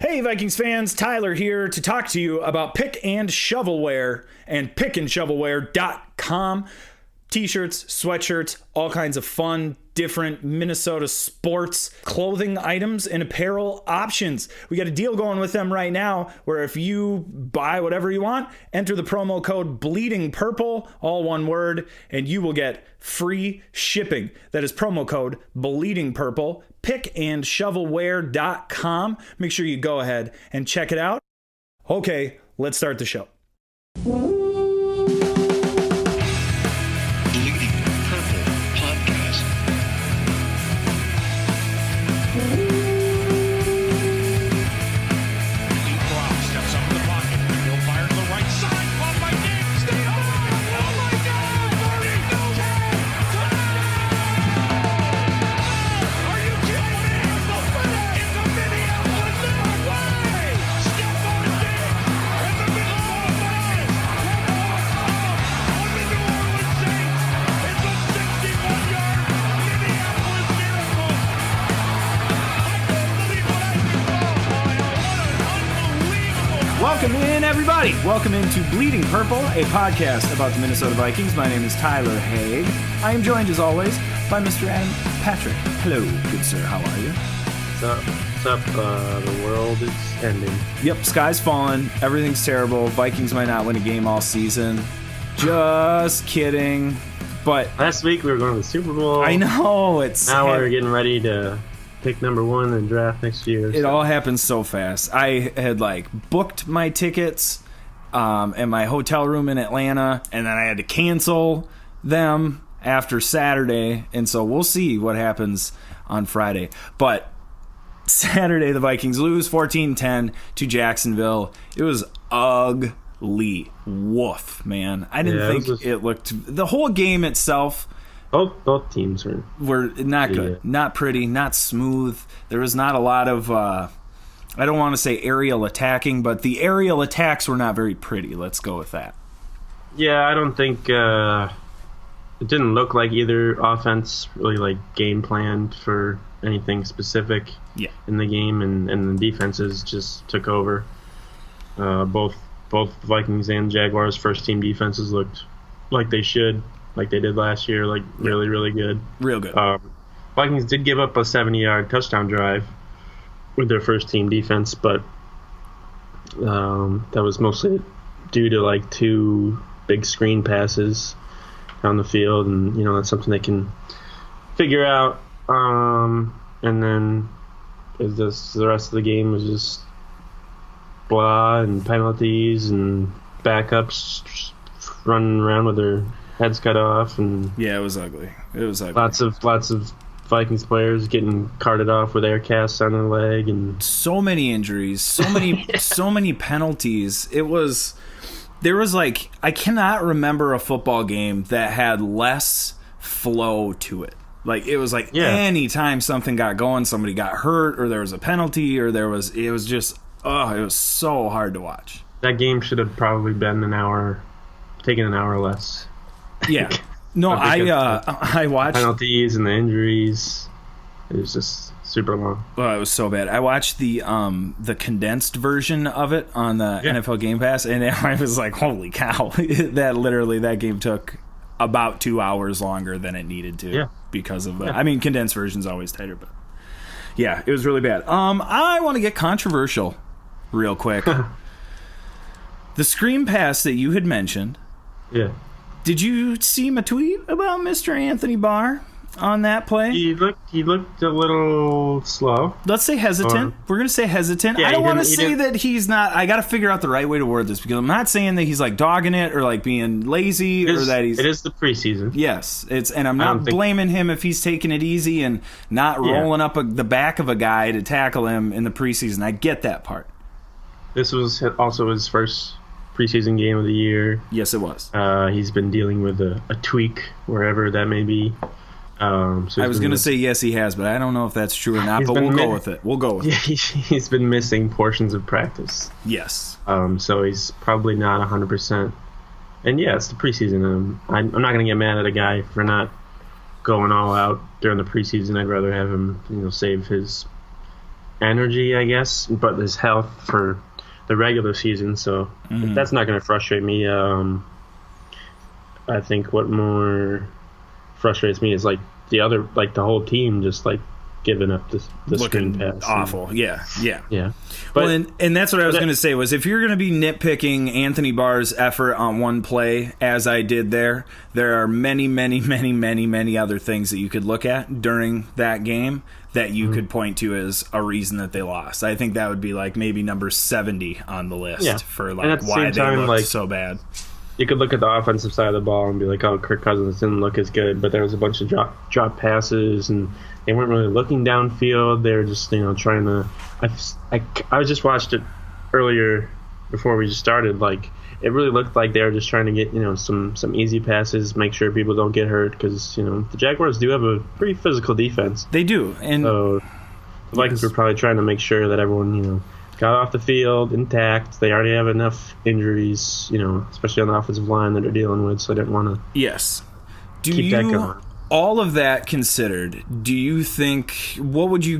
Hey Vikings fans, Tyler here to talk to you about Pick and Shovelware and pickandshovelware.com. T-shirts, sweatshirts, all kinds of fun, different Minnesota sports clothing items and apparel options. We got a deal going with them right now where if you buy whatever you want, enter the promo code Bleeding Purple, all one word, and you will get free shipping. That is promo code Bleeding Purple, pickandshovelware.com. Make sure you go ahead and check it out. Okay, let's start the show. Welcome in, everybody. Welcome into Bleeding Purple, a podcast about the Minnesota Vikings. My name is Tyler Haig. I am joined, as always, by Mr. Adam Patrick. Hello, good sir. How are you? What's up? The world is ending. Yep, sky's falling. Everything's terrible. Vikings might not win a game all season. Just kidding. But last week we were going to the Super Bowl. I know. Now we're getting ready to pick number one in the draft next year. It all happens so fast. I had booked my tickets and my hotel room in Atlanta, and then I had to cancel them after Saturday, and so we'll see what happens on Friday. But Saturday the Vikings lose 14-10 to Jacksonville. It was ugly. Woof, man. I didn't think it looked... The whole game itself... Both teams were not good, not pretty, not smooth. There was not a lot of, I don't want to say aerial attacking, but the aerial attacks were not very pretty. Let's go with that. Yeah, I don't think it didn't look like either offense really game planned for anything specific in the game, and the defenses just took over. Both Vikings and Jaguars' first team defenses looked like they should. Like they did last year, really, really good. Real good. Vikings did give up a 70-yard touchdown drive with their first-team defense, but that was mostly due to two big screen passes down the field, and that's something they can figure out. And then the rest of the game was just blah and penalties and backups running around with their heads cut off, and it was ugly. Lots of Vikings players getting carted off with air casts on their leg, and so many injuries, so many penalties. There was I cannot remember a football game that had less flow to it. It was anytime something got going, somebody got hurt, or there was a penalty, or it was so hard to watch. That game should have probably been taken an hour less. Yeah. No, I watched penalties and the injuries. It was just super long. Oh, it was so bad. I watched the condensed version of it on the NFL Game Pass, and I was like, holy cow. that game took about 2 hours longer than it needed to because of that. I mean, condensed version's always tighter, but yeah, it was really bad. I want to get controversial real quick. The screen pass that you had mentioned. Yeah. Did you see my tweet about Mr. Anthony Barr on that play? He looked a little slow. Let's say hesitant. We're going to say hesitant. Yeah, I don't want to say that he's not. I got to figure out the right way to word this, because I'm not saying that he's dogging it or being lazy or that he's... It is the preseason. Yes. And I'm not blaming him if he's taking it easy and not rolling up the back of a guy to tackle him in the preseason. I get that part. This was also his first preseason game of the year. Yes, it was. He's been dealing with a tweak wherever that may be. So I was going to say yes, he has, but I don't know if that's true or not. But we'll go with it. Yeah, he's been missing portions of practice. Yes. So he's probably not 100%. And yeah, it's the preseason. I'm not going to get mad at a guy for not going all out during the preseason. I'd rather have him, save his energy, I guess, but his health for the regular season. So that's not going to frustrate me. I think what more frustrates me is like the whole team just like giving up the screen pass. Awful. Yeah. But, Well, and that's what I was going to say was if you're going to be nitpicking Anthony Barr's effort on one play, as I did there are many, many, many, many, many other things that you could look at during that game that you could point to as a reason that they lost. I think that would be like maybe number 70 on the list for like why they looked so bad. You could look at the offensive side of the ball and be like, oh, Kirk Cousins didn't look as good, but there was a bunch of drop passes, and they weren't really looking downfield. They were just, trying to. I just watched it earlier before we just started. Like, it really looked like they were just trying to get, some easy passes, make sure people don't get hurt, because, the Jaguars do have a pretty physical defense. They do. And so the Vikings were probably trying to make sure that everyone, got off the field intact. They already have enough injuries, especially on the offensive line that they're dealing with, so I didn't want to keep that going. All of that considered, do you think, where would you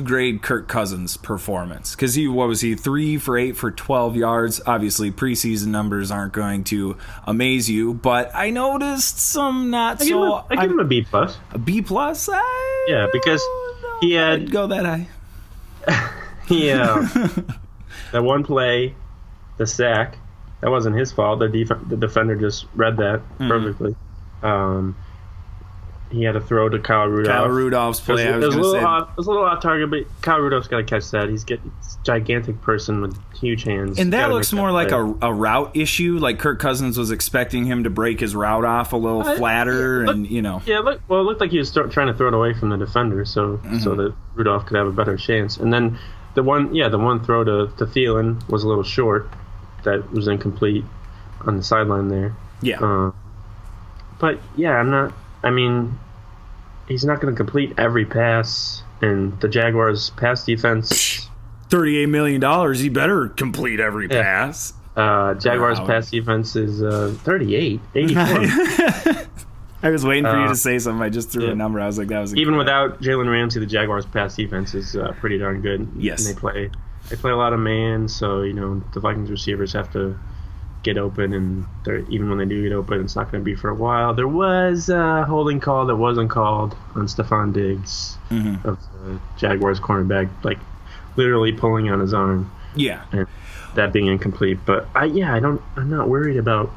grade Kirk Cousins' performance? Because what was he, 3 for 8 for 12 yards? Obviously, preseason numbers aren't going to amaze you, but I noticed some I give him a B+. A B+? Yeah, because he had... I'd go that high. Yeah, that one play, the sack, that wasn't his fault. The defender just read that perfectly. He had to throw to Kyle Rudolph. Kyle Rudolph's play. It was a little off target, but Kyle Rudolph's got to catch that. He's a gigantic person with huge hands. And that looks more like a route issue. Like Kirk Cousins was expecting him to break his route off a little flatter, Yeah, it looked like he was trying to throw it away from the defender, so that Rudolph could have a better chance. And then the one throw to Thielen was a little short. That was incomplete on the sideline there. Yeah. But yeah, he's not going to complete every pass, and the Jaguars' pass defense... $38 million, he better complete every pass. Jaguars' pass defense is 38, 84. I was waiting for you to say something. I just threw a number. I was like, that was even without Jalen Ramsey, the Jaguars' pass defense is pretty darn good. Yes, and they play a lot of man, so the Vikings receivers have to get open, and even when they do get open, it's not going to be for a while. There was a holding call that wasn't called on Stephon Diggs of the Jaguars cornerback, like literally pulling on his arm. Yeah, and that being incomplete. But I'm not worried about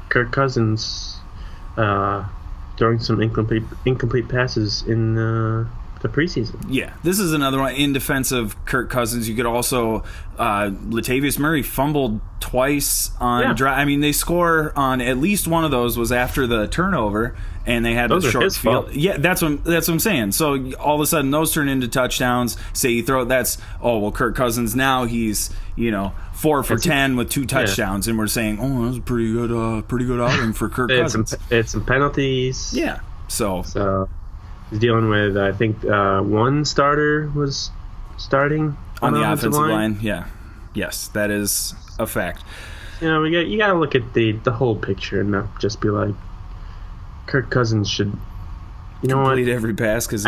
Kirk Cousins throwing some incomplete passes in the preseason. Yeah, this is another one in defense of Kirk Cousins. You could also Latavius Murray fumbled twice on drive. I mean, they score on at least one of those was after the turnover, and they had a short field. Yeah, that's what I'm saying. So all of a sudden, those turn into touchdowns. Say you throw Kirk Cousins now he's 4 for 10 with 2 touchdowns, and we're saying, that was a pretty good outing for Kirk Cousins. It's some penalties. Yeah, so. He's dealing with, I think, one starter was starting on the offensive line. Yeah, yes, that is a fact. You got to look at the whole picture and not just be like, Kirk Cousins should, complete every pass. Because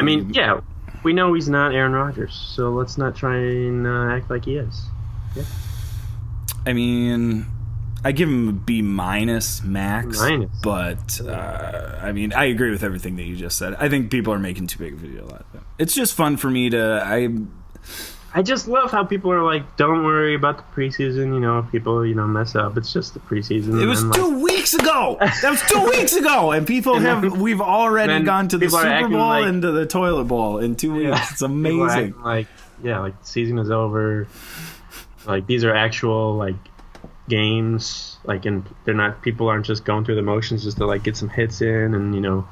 we know he's not Aaron Rodgers, so let's not try and act like he is. Yeah. I mean, I give him a B- max, but I agree with everything that you just said. I think people are making too big of a deal out of it. It's just fun for me to. I just love how people are like, don't worry about the preseason. People mess up. It's just the preseason. It was 2 weeks ago. That was 2 weeks ago, and we've already gone to the Super Bowl and to the toilet bowl in 2 weeks. It's amazing. Like the season is over. Like these are actual games, and they're not. People aren't just going through the motions just to get some hits in and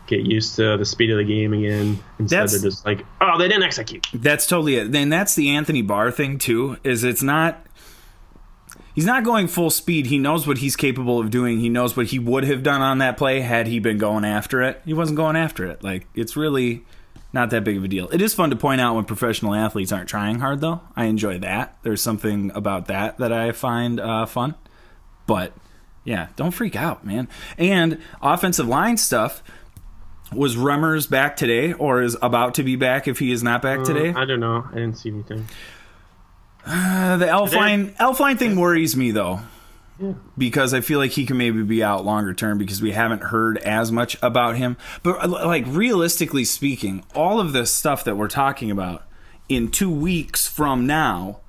get used to the speed of the game again. Instead, they're just they didn't execute. That's totally it. And that's the Anthony Barr thing too. Is he's not going full speed. He knows what he's capable of doing. He knows what he would have done on that play had he been going after it. He wasn't going after it. It's really not that big of a deal. It is fun to point out when professional athletes aren't trying hard, though. I enjoy that. There's something about that I find fun. But, yeah, don't freak out, man. And offensive line stuff, Was Remmers back today, or is about to be back if he is not back today? I don't know. I didn't see anything. The Elfline thing worries me, though. Yeah. Because I feel like he can maybe be out longer term because we haven't heard as much about him. But like realistically speaking, all of this stuff that we're talking about in 2 weeks from now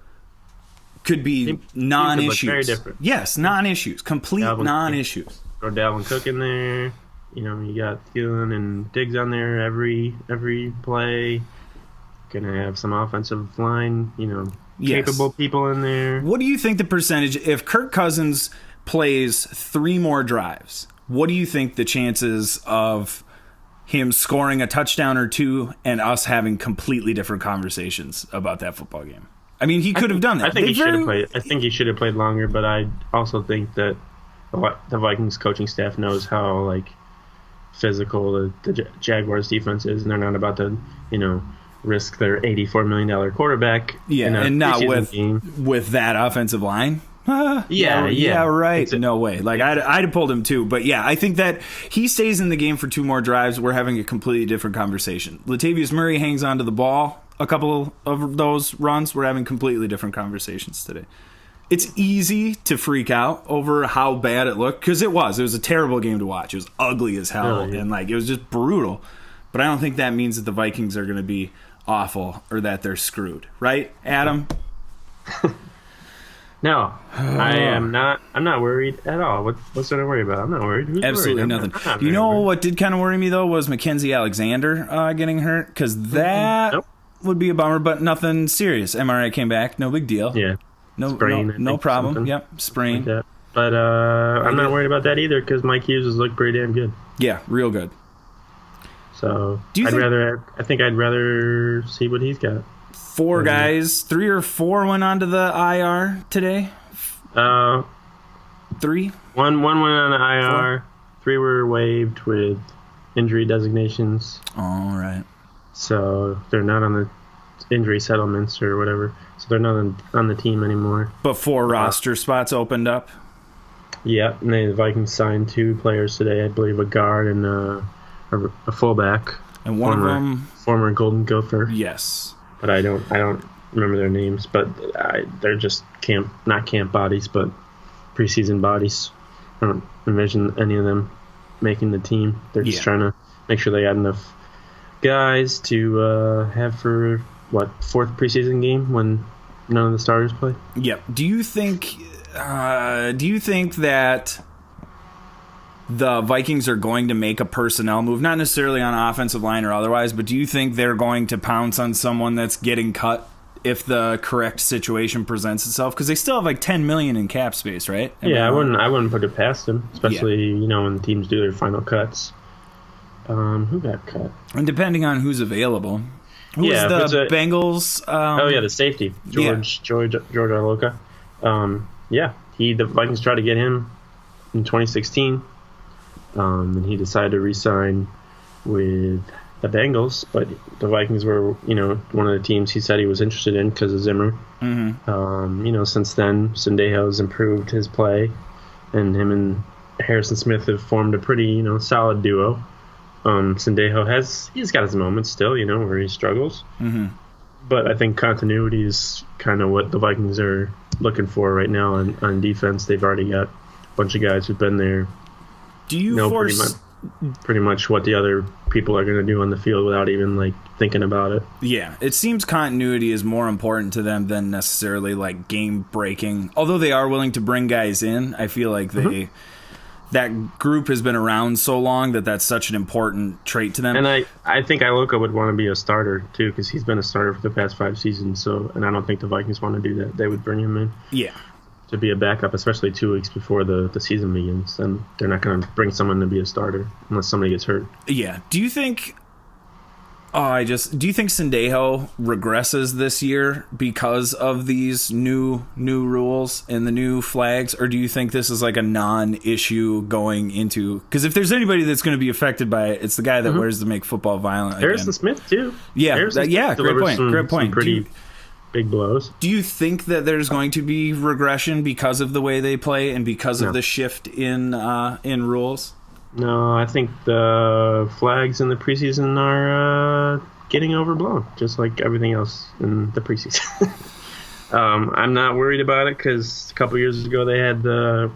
could be non-issues. Very different. Yes, non-issues. Complete non-issues. Throw Dalvin Cook in there. You know, you got Thielen and Diggs on there every play. Gonna have some offensive line, capable people in there. What do you think the percentage, if Kirk Cousins plays 3 more drives, what do you think the chances of him scoring a touchdown or 2 and us having completely different conversations about that football game? I mean, he could have done that. I think he should have played. I think he should have played longer, but I also think that the Vikings coaching staff knows how physical the Jaguars defense is, and they're not about to, risk their $84 million quarterback. Yeah, and not with that offensive line. Yeah, right. No way. I'd have pulled him too. But yeah, I think that he stays in the game for 2 more drives. We're having a completely different conversation. Latavius Murray hangs onto the ball a couple of those runs. We're having completely different conversations today. It's easy to freak out over how bad it looked, because it was a terrible game to watch. It was ugly as hell, and it was just brutal. But I don't think that means that the Vikings are going to be awful or that they're screwed, right, Adam? No, I am not. I'm not worried at all. What's there to worry about? I'm not worried. Who's Absolutely worried? nothing. You know what did kind of worry me though was Mackenzie Alexander getting hurt, because that would be a bummer, but nothing serious. MRI came back, no big deal. Yeah. No problem. Something. Yep, sprain. Like but I'm not worried about that either, because Mike Hughes has looked pretty damn good. Yeah, real good. So I think I'd rather see what he's got. 4 guys, 3 or 4 went onto the IR today. 3. One went on the IR. 4. 3 were waived with injury designations. All right. So they're not on the injury settlements or whatever. So they're not on the team anymore. But 4 roster spots opened up. Yeah, and the Vikings signed 2 players today. I believe a guard and a fullback. And one of them, former Golden Gopher. Yes. But I don't remember their names. But they're just not camp bodies, but preseason bodies. I don't envision any of them making the team. They're just trying to make sure they got enough guys to have for 4th preseason game when none of the starters play. Yep. Do you think that the Vikings are going to make a personnel move, not necessarily on offensive line or otherwise, but do you think they're going to pounce on someone that's getting cut if the correct situation presents itself? Because they still have $10 million in cap space, right? I wouldn't put it past them, especially when teams do their final cuts. Who got cut? And depending on who's available. Who was the Bengals? The safety, George Arloka. The Vikings tried to get him in 2016. And he decided to re-sign with the Bengals, but the Vikings were, one of the teams he said he was interested in because of Zimmer. Mm-hmm. Since then, Sendejo has improved his play, and him and Harrison Smith have formed a pretty, solid duo. Sendejo he's got his moments still, where he struggles. Mm-hmm. But I think continuity is kind of what the Vikings are looking for right now on defense. They've already got a bunch of guys who've been there. Do you force pretty much what the other people are going to do on the field without even thinking about it? Yeah, it seems continuity is more important to them than necessarily game breaking. Although they are willing to bring guys in, I feel like that group has been around so long that's such an important trait to them. And I think Iloka would want to be a starter too, because he's been a starter for the past 5 seasons. And I don't think the Vikings want to do that. They would bring him in. Yeah. To be a backup, especially 2 weeks before the season begins, then they're not going to bring someone to be a starter unless somebody gets hurt. Yeah. Do you think Sendejo regresses this year because of these new rules and the new flags, or do you think this is a non-issue going into? Because if there's anybody that's going to be affected by it, it's the guy that wears the Make Football Violent. Harrison Smith too. Yeah. Great point. Pretty big blows. Do you think that there's going to be regression because of the way they play and because of the shift in rules? No, I think the flags in the preseason are getting overblown, just like everything else in the preseason. I'm not worried about it because a couple years ago they had the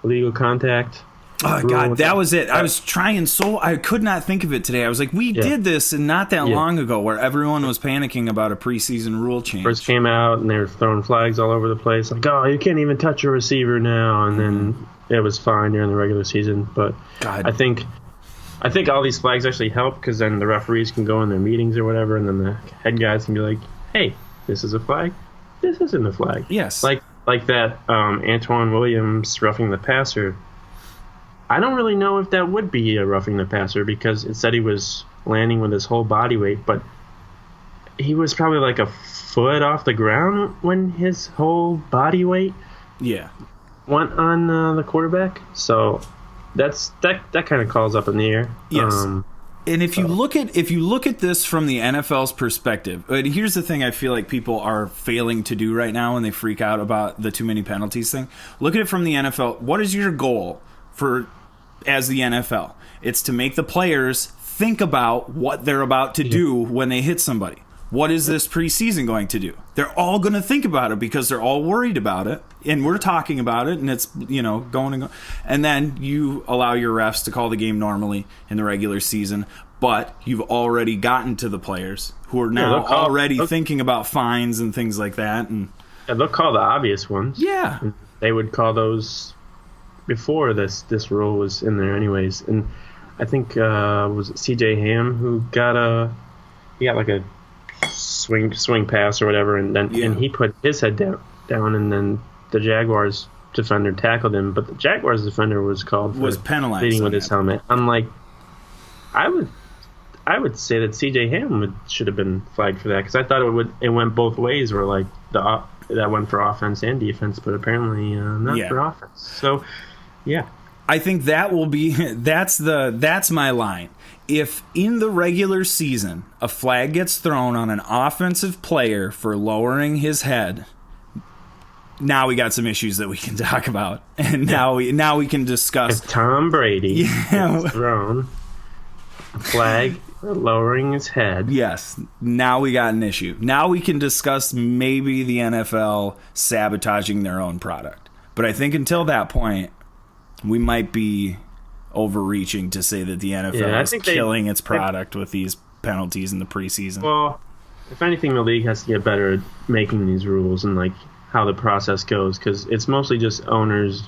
illegal contact. Oh God, that was it. I was trying I could not think of it today. I was like, we did this not that long ago, where everyone was panicking about a preseason rule change. First came out and they were throwing flags all over the place, like, oh, you can't even touch a receiver now, and then it was fine during the regular season. But God. I think all these flags actually help because then the referees can go in their meetings or whatever, and then the head guys can be like, hey, this is a flag. This isn't a flag. Yes. Like that Antoine Williams roughing the passer. I don't really know if that would be a roughing the passer because it said he was landing with his whole body weight, but he was probably like a foot off the ground when his whole body weight went on the quarterback. So that kind of calls up in the air. Yes. And if you look at this from the NFL's perspective, and here's the thing I feel like people are failing to do right now when they freak out about the too many penalties thing. Look at it from the NFL. What is your goal as the NFL? It's to make the players think about what they're about to do when they hit somebody. What is this preseason going to do? They're all going to think about it because they're all worried about it, and we're talking about it, and it's going. And then you allow your refs to call the game normally in the regular season, but you've already gotten to the players who are now already thinking about fines and things like that. And they'll call the obvious ones. Yeah, they would call those before this rule was in there, anyways. And I think was it C.J. Ham who got like a swing pass or whatever, and then and he put his head down, and then the Jaguars defender tackled him, but the Jaguars defender was penalized leading with his helmet. I'm like, I would say that C.J. Ham should have been flagged for that because I thought it went both ways, where like that went for offense and defense, but apparently not for offense. So yeah, I think that will be that's my line. If in the regular season a flag gets thrown on an offensive player for lowering his head, now we got some issues that we can talk about, and now we can discuss. If Tom Brady gets thrown a flag for lowering his head, yes, now we got an issue. Now we can discuss maybe the NFL sabotaging their own product. But I think until that point, we might be overreaching to say that the NFL is killing its product with these penalties in the preseason. Well, if anything, the league has to get better at making these rules and like how the process goes, because it's mostly just owners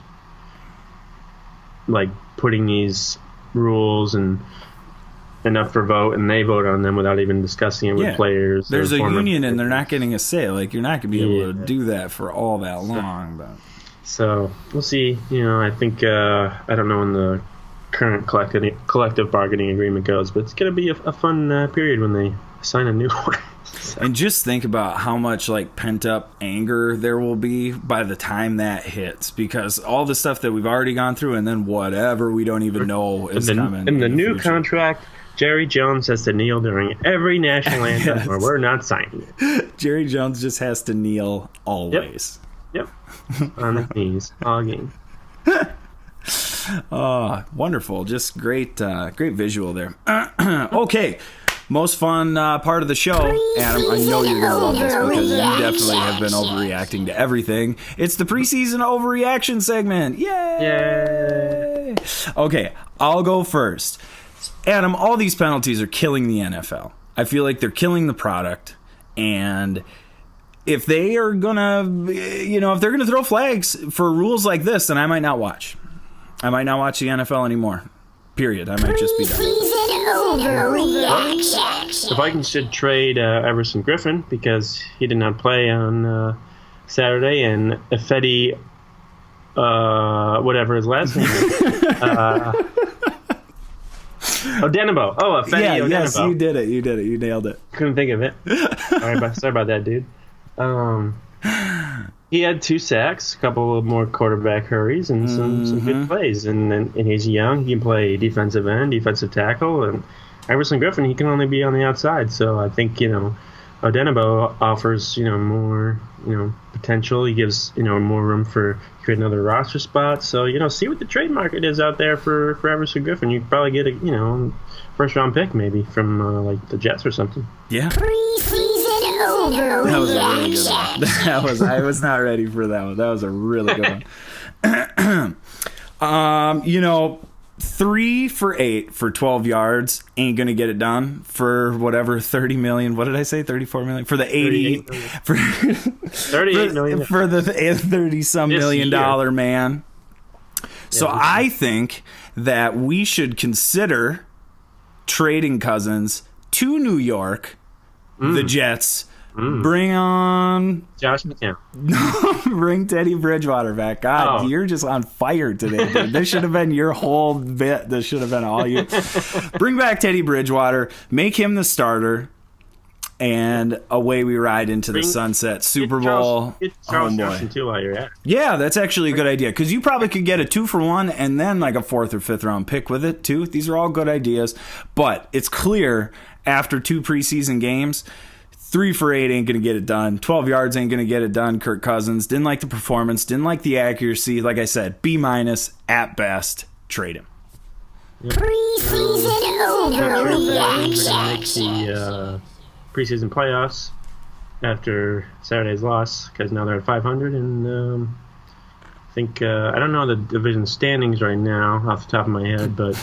like putting these rules and up for vote, and they vote on them without even discussing it with players. There's a union, and they're not getting a say. Like, you're not going to be able to do that for all that long. But so we'll see. I think I don't know when the current collective bargaining agreement goes, but it's going to be a fun period when they sign a new one. So. And just think about how much like pent up anger there will be by the time that hits, because all the stuff that we've already gone through, and then whatever we don't even know is coming. In the new contract, Jerry Jones has to kneel during every national anthem, or we're not signing it. Jerry Jones just has to kneel always. Yep. On his knees all game. Oh, wonderful. Just great visual there. Okay. Most fun part of the show, Adam. I know you're going to love this because you definitely have been overreacting to everything. It's the preseason overreaction segment. Yay! Okay, I'll go first. Adam, all these penalties are killing the NFL. I feel like they're killing the product. And if they are going to, if they're going to throw flags for rules like this, then I might not watch. I might not watch the NFL anymore. Period. I might just be done. The Vikings should trade Everson Griffin because he did not play on Saturday, and Ifedi, whatever his last name is. Odenigbo. Oh, Ifedi Odenigbo. Yes, you did it. You nailed it. Couldn't think of it. Sorry about that, dude. He had 2 sacks, a couple of more quarterback hurries, and some good plays. And he's young. He can play defensive end, defensive tackle. And Everson Griffin, he can only be on the outside. So I think, Odenigbo offers, more, potential. He gives, more room for create another roster spot. So, see what the trade market is out there for Everson Griffin. You could probably get a, first round pick maybe from like the Jets or something. Yeah. Preseason over. That was a really good one. I was not ready for that one. That was a really good one. 3 for 8 for 12 yards ain't gonna get it done for whatever 30 million. What did I say? 34 million for the 80 for 38 million for the 30-some million dollar man. So I think that we should consider trading Cousins to New York, the Jets. Bring on Josh McCown. Bring Teddy Bridgewater back. God, you're just on fire today, dude. This should have been your whole bit. This should have been all you. Bring back Teddy Bridgewater. Make him the starter. And away we ride into the sunset. Super Bowl. Get Charles Johnson too while you're at it. Yeah, that's actually a good idea. Because you probably could get a 2-for-1 and then like a 4th or 5th round pick with it too. These are all good ideas. But it's clear after 2 preseason games, 3 for 8 ain't going to get it done. 12 yards ain't going to get it done. Kirk Cousins didn't like the performance, didn't like the accuracy. Like I said, B- at best. Trade him. Preseason overreaction. Make the preseason playoffs after Saturday's loss because now they're at 500 and I think I don't know the division standings right now off the top of my head, but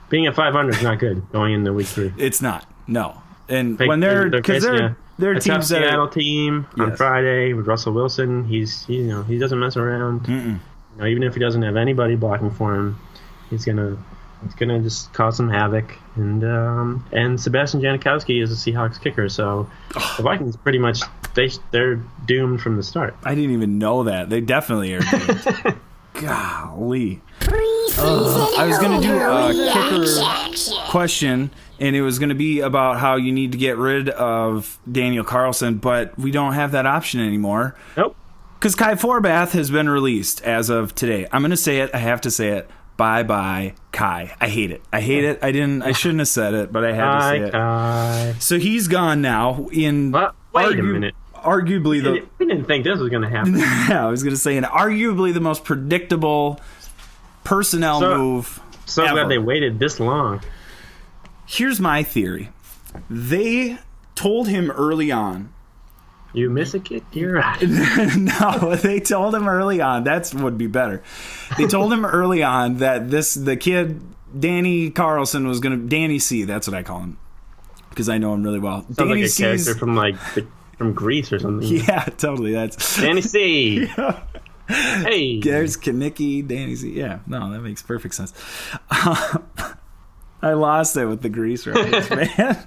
being at 500 is not good going into week 3. It's not. No. And when they're teams that Seattle team on Friday with Russell Wilson, he doesn't mess around. Even if he doesn't have anybody blocking for him, it's gonna just cause some havoc. And Sebastian Janikowski is a Seahawks kicker, so the Vikings pretty much they're doomed from the start. I didn't even know that. They definitely are doomed. Golly. I was going to do a kicker question, and it was going to be about how you need to get rid of Daniel Carlson, but we don't have that option anymore. Nope. Because Kai Forbath has been released as of today. I'm going to say it. I have to say it. Bye-bye, Kai. I hate it. I shouldn't have said it, but I had to say it. Kai. So he's gone now. Wait a minute. Arguably we didn't think this was going to happen. Yeah, I was going to say, arguably the most predictable personnel move. So ever. glad they waited this long. Here's my theory. They told him early on. You miss a kick, you're out. No, they told him early on. That would be better. They told him early on that the kid, Danny Carlson, was going to... Danny C, that's what I call him. Because I know him really well. Sounds Danny like a C's, character from Greece or something. Yeah, totally. That's Danny C. Yeah. Hey. There's Kaniki, Danny C. Yeah, no, that makes perfect sense. I lost it with the Grease reference, man.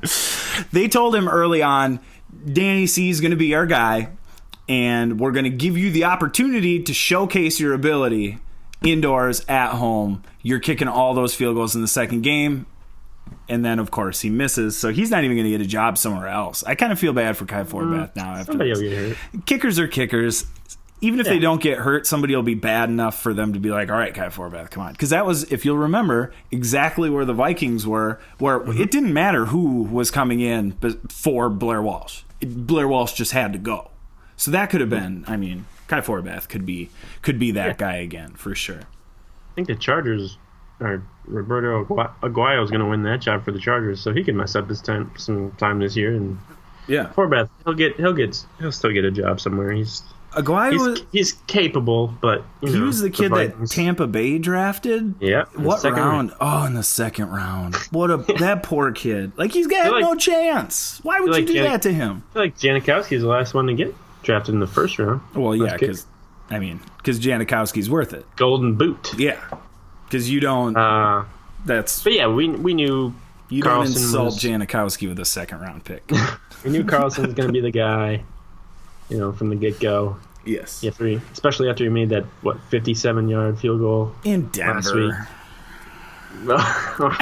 They told him early on, Danny C is going to be our guy, and we're going to give you the opportunity to showcase your ability indoors, at home. You're kicking all those field goals in the second game. And then, of course, he misses, so he's not even going to get a job somewhere else. I kind of feel bad for Kai Forbath now. After Somebody this. will get hurt. Kickers are kickers. Even if they don't get hurt, somebody will be bad enough for them to be like, all right, Kai Forbath, come on. Because that was, if you'll remember, exactly where the Vikings were, where it didn't matter who was coming in for Blair Walsh. Blair Walsh just had to go. So that could have been, I mean, Kai Forbath could be that guy again, for sure. I think the Chargers, or Roberto Aguayo is going to win that job for the Chargers, so he can mess up some time this year. And Yeah. Forbath, he'll still get a job somewhere. He's capable, but he was the kid that Vikings- Tampa Bay drafted. Yeah. What second round? Oh, in the second round. That poor kid. Like he's got like- no chance. Why would you like do Janik- that to him? I feel like Janikowski's the last one to get drafted in the first round. Well, yeah, Last kid. because Janikowski's worth it. Golden Boot. Yeah, because you don't. That's But yeah, we knew you Carlson don't insult was- Janikowski with a second round pick. we knew Carlson was going to be the guy, from the get go. Yes, Especially after he made that 57-yard field goal in last week. Denver.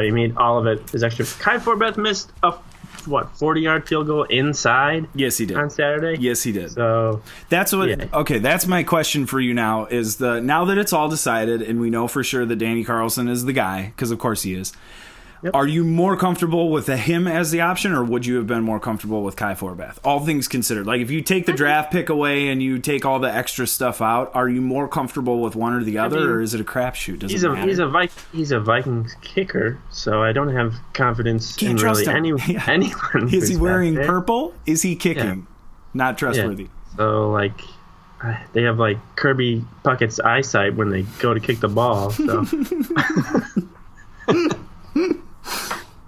He made all of it. His extra. Kai Forbath missed a 40-yard field goal inside. Yes, he did On Saturday. Yes, he did. So That's what. Yeah. Okay, that's my question for you now. Now that it's all decided and we know for sure that Danny Carlson is the guy, because of course he is. Yep. Are you more comfortable with him as the option, or would you have been more comfortable with Kai Forbath? All things considered. Like, if you take the draft pick away and you take all the extra stuff out, are you more comfortable with one or the other, or is it a crapshoot? Does it matter? He's a Vikings kicker, so I don't have confidence Can't in trust really him. anyone. Is he who's wearing back there. purple? Is he kicking? Yeah. Not trustworthy. Yeah. So, like, they have, like, Kirby Puckett's eyesight when they go to kick the ball, so...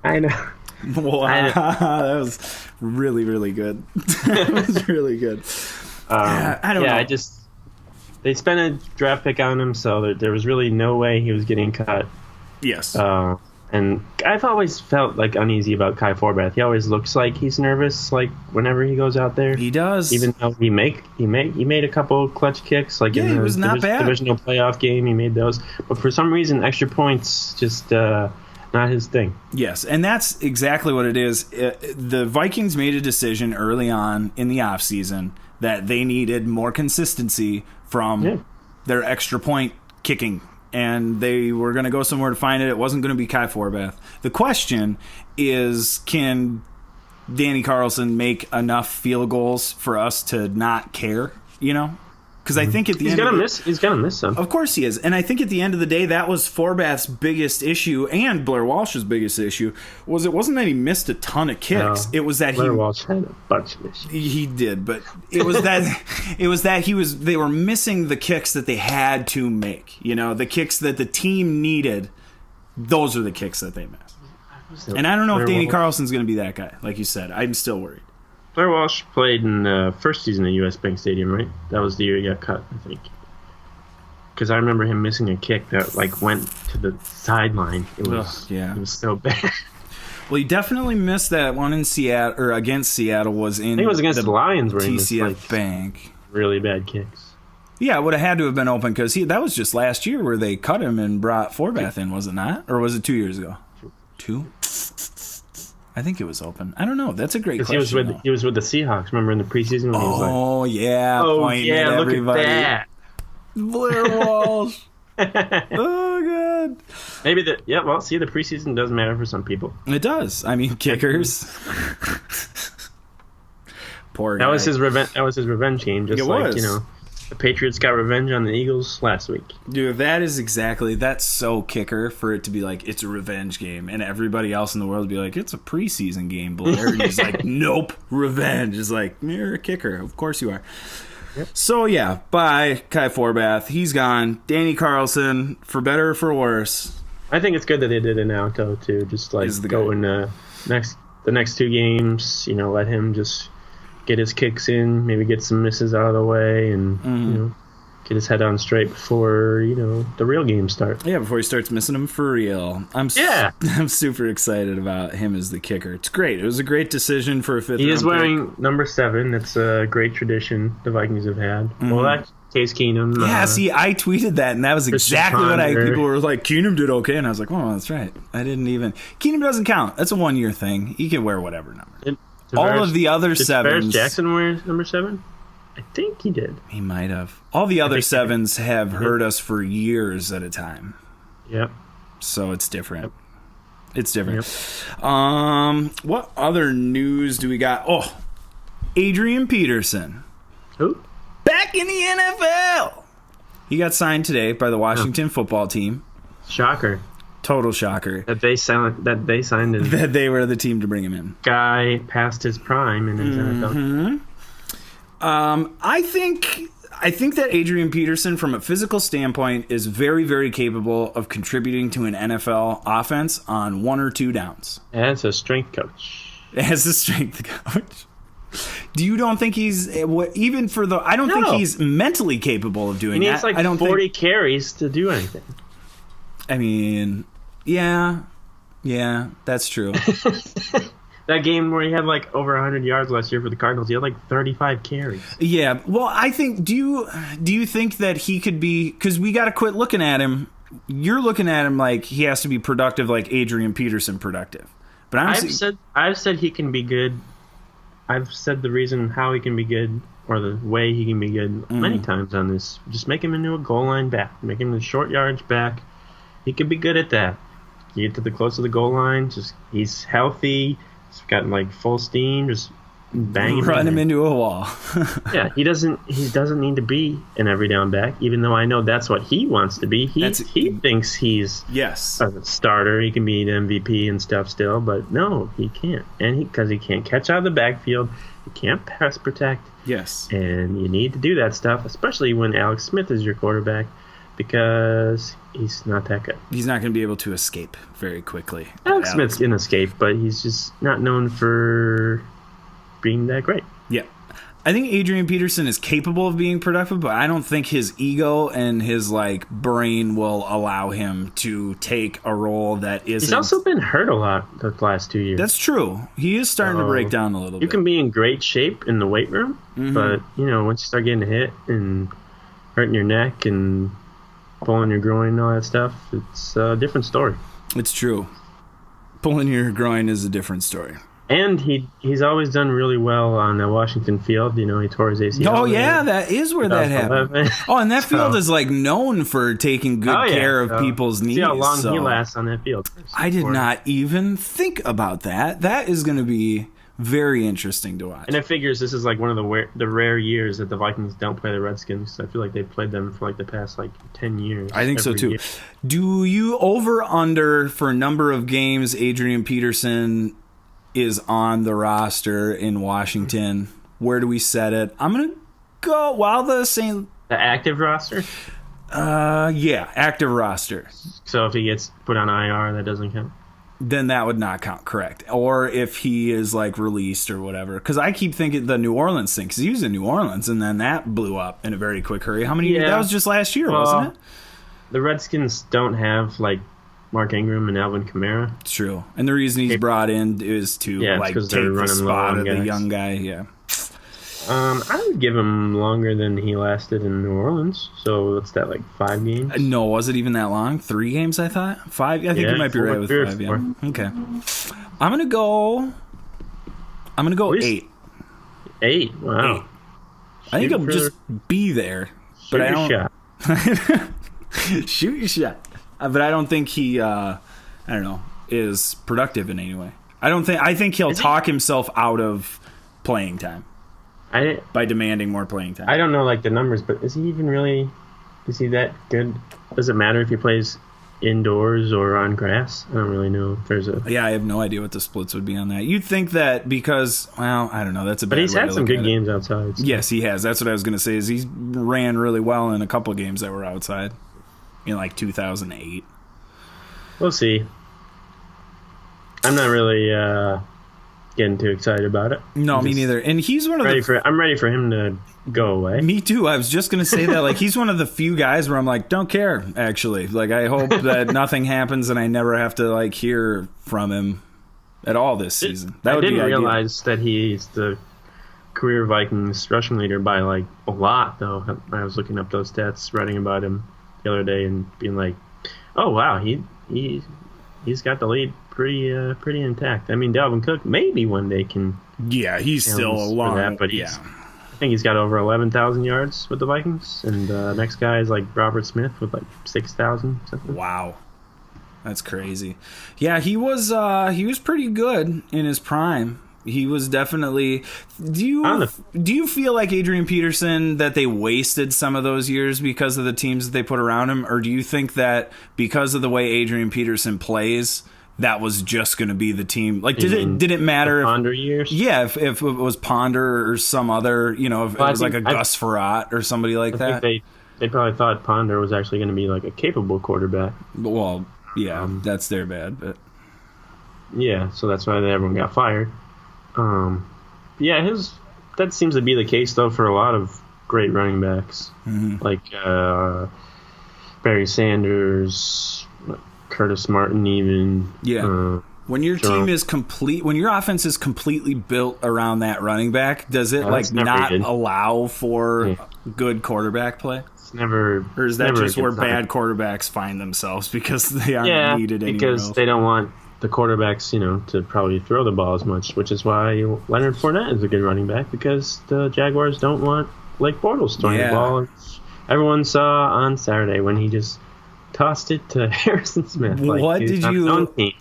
I know. Wow, that was really, really good. That was really good. I don't know. They spent a draft pick on him, so there was really no way he was getting cut. Yes. And I've always felt like uneasy about Kai Forbath. He always looks like he's nervous, like whenever he goes out there. He does. Even though he made a couple clutch kicks, like in he the was not bad. divisional playoff game, he made those. But for some reason, extra points just not his thing. Yes, and that's exactly what it is. The Vikings made a decision early on in the offseason that they needed more consistency from their extra point kicking, and they were going to go somewhere to find it. It wasn't going to be Kai Forbath. The question is, can Danny Carlson make enough field goals for us to not care, you know? Because I think at the he's gonna miss some. Of course he is. And I think at the end of the day, that was Forbath's biggest issue, and Blair Walsh's biggest issue, was it wasn't that he missed a ton of kicks. It was that Blair Walsh had a bunch of issues. He did, but it was that they were missing the kicks that they had to make. You know, the kicks that the team needed. Those are the kicks that they missed. And I don't know if Danny Carlson's going to be that guy. Like you said, I'm still worried. Blair Walsh played in the first season at US Bank Stadium, right? That was the year he got cut, I think. Because I remember him missing a kick that went to the sideline. It was so bad. Well, he definitely missed that one in Seattle, or against Seattle. I think it was against the Lions where he TCF missed Bank. Really bad kicks. Yeah, it would have had to have been open because that was just last year where they cut him and brought Forbath in, was it not? Or was it 2 years ago? 2? I think it was open. I don't know. That's a great question. He was with the Seahawks. Remember in the preseason when he was like, "Oh yeah, pointing at look everybody." at that, Blair Walsh. Oh god. Maybe the preseason doesn't matter for some people. It does. I mean, kickers. Poor guy. That was his revenge game. Just the Patriots got revenge on the Eagles last week. Dude, that's so kicker for it to be like, it's a revenge game. And everybody else in the world would be like, it's a preseason game, Blair. And he's like, nope, revenge. It's like, you're a kicker. Of course you are. Yep. So, yeah, bye, Kai Forbath. He's gone. Danny Carlson, for better or for worse. I think it's good that they did it now, though, too. Just like go in the next two games, let him just get his kicks in, maybe get some misses out of the way, and get his head on straight before the real games start. Yeah, before he starts missing them for real. I'm super excited about him as the kicker. It's great. It was a great decision for a fifth. He is wearing number 7. That's a great tradition the Vikings have had. Mm-hmm. Well, that's Case Keenum. Yeah, see, I tweeted that, and that was exactly what people were like. Keenum did okay, and I was like, oh, that's right. I didn't even. Keenum doesn't count. That's a 1-year thing. He can wear whatever number. All of the other 7s. Did Jackson wear number 7? I think he did. He might have. All the other 7s have hurt us for years at a time. Yep. So it's different. Yep. It's different. Yep. What other news do we got? Oh, Adrian Peterson. Who? Back in the NFL. He got signed today by the Washington football team. Shocker. Total shocker. That they signed him. That they were the team to bring him in. Guy past his prime in his NFL. I think that Adrian Peterson, from a physical standpoint, is very, very capable of contributing to an NFL offense on 1 or 2 downs. As a strength coach. Do you don't think he's even for the? I don't think he's mentally capable of doing that. He needs like 40 carries to do anything. I mean, yeah, that's true. That game where he had like over 100 yards last year for the Cardinals, he had like 35 carries. Yeah, well, I think. Do you think that he could be? Because we got to quit looking at him. You're looking at him like he has to be productive, like Adrian Peterson productive. But I've said he can be good. I've said the reason how he can be good, or the way he can be good, many times on this. Just make him into a goal line back. Make him the short yards back. He could be good at that. you get to the close to the goal line, just he's healthy, he's got like full steam, just bang Run him into a wall. Yeah, he doesn't need to be an every down back, even though I know that's what he wants to be. He thinks he's Yes. a starter. He can be an MVP and stuff still, but no, he can't. And because he can't catch out of the backfield, he can't pass protect. Yes. And you need to do that stuff, especially when Alex Smith is your quarterback, because he's not that good. He's not going to be able to escape very quickly. Alex Smith can escape, but he's just not known for being that great. Yeah. I think Adrian Peterson is capable of being productive, but I don't think his ego and his like brain will allow him to take a role that isn't. He's also been hurt a lot the last 2 years. That's true. He is starting to break down a little bit. You can be in great shape in the weight room, but once you start getting hit and hurting your neck and pulling your groin and all that stuff, it's a different story. It's true. Pulling your groin is a different story. And he's always done really well on the Washington field. He tore his ACL. Oh, yeah, that is where that happened. Oh, and that field is like known for taking good care of people's knees. See how long he lasts on that field. I did not even think about that. That is going to be very interesting to watch. And it figures this is like one of the rare years that the Vikings don't play the Redskins. I feel like they've played them for like the past 10 years. I think so too. Year. Do you over-under for a number of games Adrian Peterson is on the roster in Washington? Where do we set it? I'm going to go The active roster? Yeah, active roster. So if he gets put on IR, that doesn't count? Then that would not count, correct. Or if he is released or whatever. Because I keep thinking the New Orleans thing, because he was in New Orleans and then that blew up in a very quick hurry. How many? That was just last year, wasn't it? The Redskins don't have Mark Ingram and Alvin Kamara. It's true. And the reason he's brought in is to take the spot of the young guy. Yeah. I would give him longer than he lasted in New Orleans. So what's that, 5 games? No, was it even that long? 3 games, I thought? 5? I think you might be right with 5, yeah. Okay. I'm gonna go 8. 8? Wow. 8. I think he'll just be there. But I don't shoot your shot. But I don't think he is productive in any way. I think he'll talk himself out of playing time. By demanding more playing time. I don't know the numbers, but is he that good? Does it matter if he plays indoors or on grass? I don't really know if there's a... Yeah, I have no idea what the splits would be on that. You'd think that because, I don't know, that's a bad way to look at it. But he's had some good games outside. So. Yes, he has. That's what I was going to say, is he ran really well in a couple games that were outside in 2008. We'll see. I'm not really... getting too excited about it. No, me neither. And he's one of I'm ready for him to go away. Me too. I was just going to say that. He's one of the few guys where I'm don't care, actually. I hope that nothing happens and I never have to, hear from him at all this season. I didn't realize that he's the career Vikings rushing leader by, a lot, though. I was looking up those stats, writing about him the other day and being oh, wow, he's got the lead pretty intact. I mean, Dalvin Cook maybe one day can. Yeah, he's still a long. That, but I think he's got over 11,000 yards with the Vikings, and next guy is Robert Smith with 6,000. Wow, that's crazy. Yeah, he was pretty good in his prime. He was definitely. Do you feel like Adrian Peterson that they wasted some of those years because of the teams that they put around him, or do you think that because of the way Adrian Peterson plays, that was just going to be the team? Did it matter? Ponder years? Yeah, if it was Ponder or some other, if it was Gus Frerotte or somebody like that. I think they probably thought Ponder was actually going to be a capable quarterback. Well, yeah, that's their bad, but yeah, so that's why everyone got fired. That seems to be the case though for a lot of great running backs, Barry Sanders, Curtis Martin, even. Yeah. When your team is complete, when your offense is completely built around that running back, does it not allow for good quarterback play? It's never. Or is that just where bad quarterbacks find themselves because they aren't needed anywhere because else? They don't want the quarterbacks, to probably throw the ball as much, which is why Leonard Fournette is a good running back, because the Jaguars don't want Blake Bortles throwing the ball. Everyone saw on Saturday when he just tossed it to Harrison Smith. What he's did on his you- own team.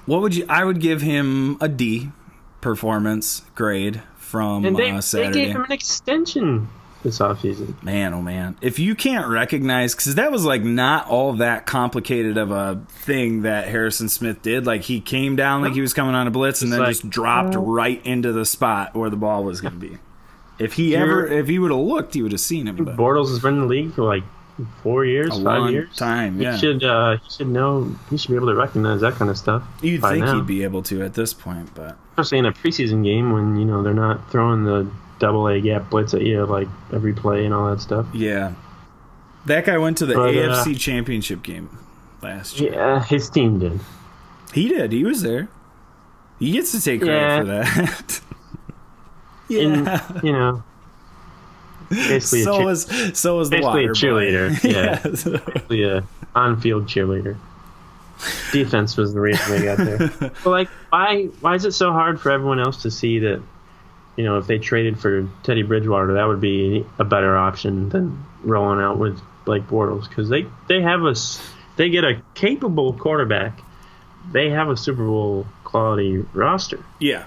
What would you? I would give him a D performance grade from And they Saturday. gave him an extension this offseason. Man, oh man. If you can't recognize, because that was like not all that complicated of a thing that Harrison Smith did. Like he came down like he was coming on a blitz and It's then like, just dropped right into the spot where the ball was going to be. If he would have looked, he would have seen him. But Bortles has been in the league for like 4 years, a 5 long years. time, yeah. He should know. He should be able to recognize that kind of stuff. You'd by think now. he'd be able to at this point, but Especially in a preseason game when they're not throwing the double-A gap blitz at you like every play and all that stuff. yeah. That guy went to the But, AFC Championship game last year. Yeah, his team did. He did. He was there. He gets to take credit for that. And, basically so was the basically water a cheerleader. boy. Yeah, Yes. basically a on-field cheerleader. Defense was the reason they got there. But like, why is it so hard for everyone else to see that? If they traded for Teddy Bridgewater, that would be a better option than rolling out with Blake Bortles because they get a capable quarterback. They have a Super Bowl quality roster. Yeah.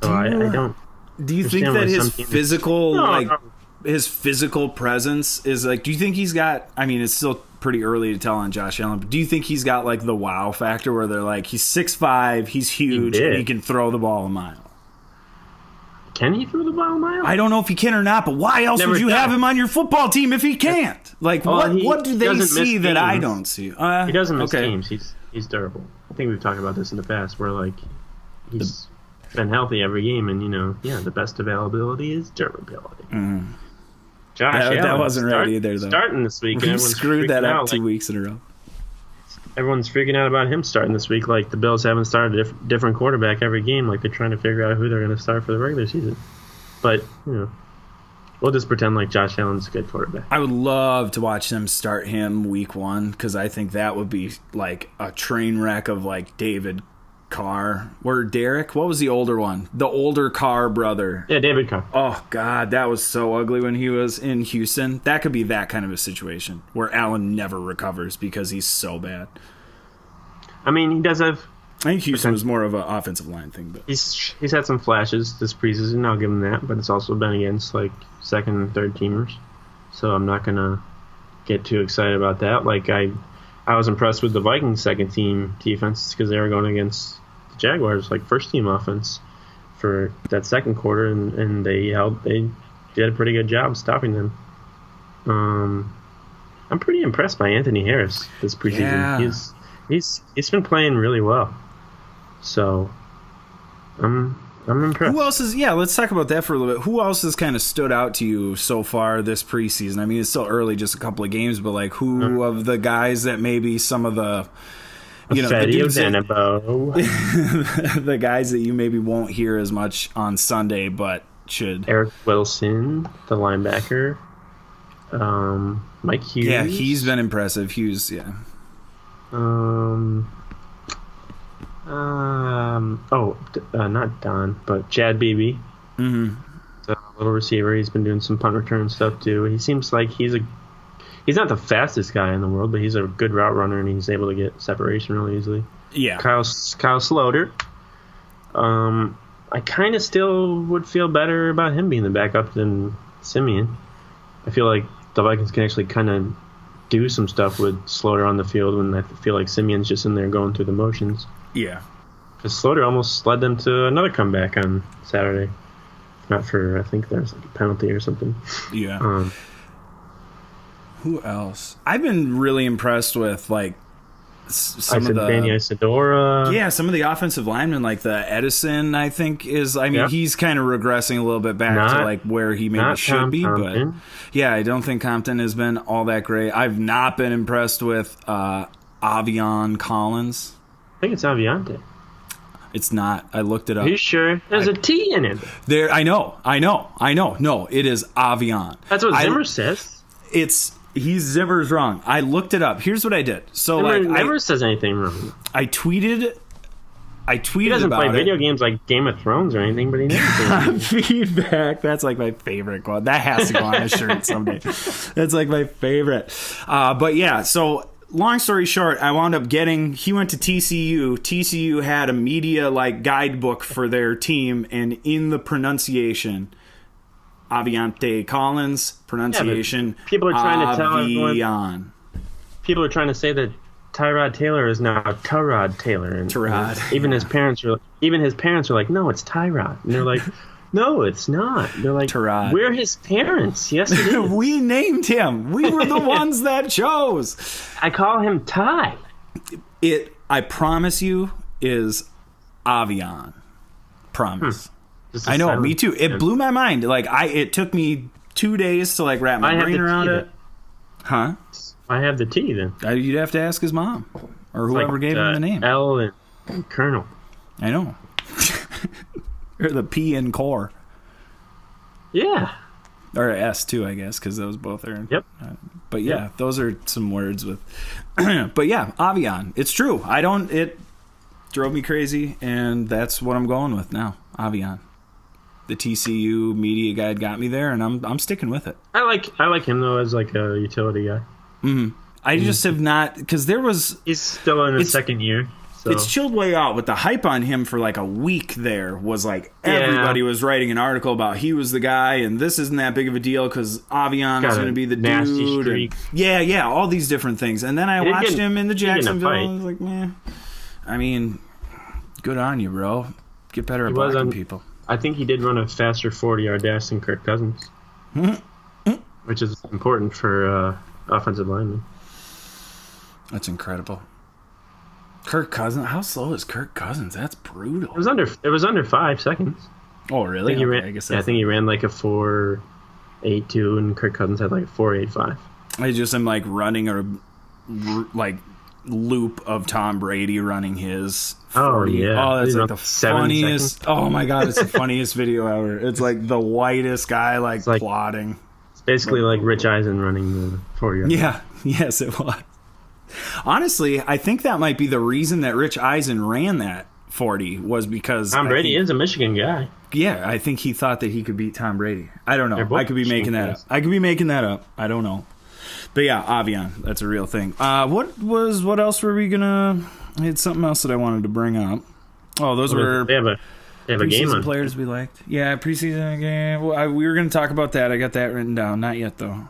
So I don't. Do you think understand that why his some teams- physical No. his physical presence is like? Do you think he's got? I mean, it's still pretty early to tell on Josh Allen, but do you think he's got like the wow factor where they're like he's 6'5", he's huge, did. and he can throw the ball a mile? Can he throw the ball a mile? I don't know if he can or not, but why else Never would you tried. have him on your football team if he can't? Like, Well, what do they doesn't miss see that I games. don't see? He doesn't miss okay. games. He's durable. I think we've talked about this in the past, where like he's been healthy every game, and the best availability is durability. Josh That Allen wasn't right either, though. Starting this week, and We everyone's screwed that freaking up out, 2 like, weeks in a row. everyone's freaking out about him starting this week. Like the Bills haven't started a different quarterback every game. Like they're trying to figure out who they're going to start for the regular season. But we'll just pretend like Josh Allen's a good quarterback. I would love to watch them start him week 1 because I think that would be like a train wreck of like David Carr or Derek. What was the older one? The older Carr brother. Yeah, David Carr. Oh God, that was so ugly when he was in Houston. That could be that kind of a situation where Allen never recovers because he's so bad. I mean, he does have. I think Houston was more of an offensive line thing, but He's had some flashes this preseason. I'll give him that, but it's also been against like second and third teamers, so I'm not gonna get too excited about that. Like I was impressed with the Vikings second team defense because they were going against the Jaguars like first team offense for that second quarter, and they did a pretty good job stopping them. I'm pretty impressed by Anthony Harris this preseason. Yeah. He's been playing really well. So, I'm impressed. who else is? Yeah, let's talk about that for a little bit. Who else has kind of stood out to you so far this preseason? I mean, it's still early, just a couple of games, but like, who of the guys that maybe some of the, the Fetty dudes that- Odenabo, the guys that you maybe won't hear as much on Sunday, but should. Eric Wilson, the linebacker, Mike Hughes. Yeah, he's been impressive. Hughes, yeah. Not Don, but Chad Beebe. Mm-hmm. The little receiver. He's been doing some punt return stuff too. He seems like he's not the fastest guy in the world, but he's a good route runner and he's able to get separation really easily. Yeah. Kyle Sloter. I kind of still would feel better about him being the backup than Simeon. I feel like the Vikings can actually kind of do some stuff with Sloter on the field when I feel like Simeon's just in there going through the motions. Yeah. Because Sloter almost led them to another comeback on Saturday. Not for, I think there's like a penalty or something. Yeah. Who else? I've been really impressed with like some of the Danny Isidora. Yeah, some of the offensive linemen, like the Edison, I think is. I mean, Yeah. he's kind of regressing a little bit back to like where he maybe not should Tom be. Compton. But yeah, I don't think Compton has been all that great. I've not been impressed with Avion Collins. I think it's Aviante. It's not. I looked it up. Are you sure? There's a T in it. There, I know. No, it is Avion. That's what Zimmer says. Zimmer's wrong. I looked it up. Here's what I did. So Zimmer like never says anything wrong. I tweeted I tweeted He doesn't play about video it. games like Game of Thrones or anything, but he never plays. Feedback. That's like my favorite quote. That has to go on a shirt someday. That's like my favorite. But yeah, so long story short, I wound up he went to TCU. TCU had a media like guidebook for their team, and in the pronunciation, Aviante Collins, pronunciation. Yeah, people are trying to tell everyone. Avian. People are trying to say that Tyrod Taylor is now Tyrod Taylor, and Tyrod. even his parents are like, no, it's Tyrod, and they're like, no, it's not. They're like, Tyrod. We're his parents. Yes, it is. We named him. We were the ones that chose. I call him Ty. It, I promise you, is Avian. Promise. Just a I know, silent- me too. It blew my mind. Like it took me 2 days to like wrap I my have brain the around T it. Huh? I have the T then. You'd have to ask his mom or whoever Like, gave him the name. L and Colonel. I know. Or the P in core. Yeah. Or S too, I guess, because those both are. Yep. But yeah, those are some words with. But yeah, Avian. It's true. It drove me crazy, and that's what I'm going with now. Avian. The TCU media guide got me there, and I'm sticking with it. I like him though as like a utility guy. I just have not, because there was. He's still in his second year. So. It's chilled way out, but the hype on him for like a week there was like everybody was writing an article about he was the guy, and this isn't that big of a deal because Avian is going to be the nasty dude. streak. Yeah, all these different things. And then I didn't watched get- him in the he didn't Jacksonville, fight. and I was like, man, I mean, good on you, bro. Get better at was blocking on- people. I think he did run a faster 40-yard dash than Kirk Cousins, which is important for offensive linemen. That's incredible. Kirk Cousins, how slow is Kirk Cousins? That's brutal. It was under 5 seconds. Oh, really? I think he ran. Okay, I guess I think he ran like a 4.82, and Kirk Cousins had like a 4.85. I just am like running a like loop of Tom Brady running his 40. yeah. Oh, that's He's like on the 7 funniest. seconds. Oh my god, it's the funniest video ever. It's like the whitest guy like like- plotting. It's basically like Rich Eisen running the 40-yard. Yeah, yes it was. Honestly, I think that might be the reason that Rich Eisen ran that 40 was because Tom I Brady think- is a Michigan guy. Yeah, I think he thought that he could beat Tom Brady. I don't know. They're both I could be making that up. Michigan I could be making that up. I don't know. But yeah, Avian, that's a real thing. What else were we gonna? I had something else that I wanted to bring up. Oh, those were They have a game preseason on. players we liked. Yeah, preseason game. Well, we were gonna talk about that. I got that written down. Not yet though.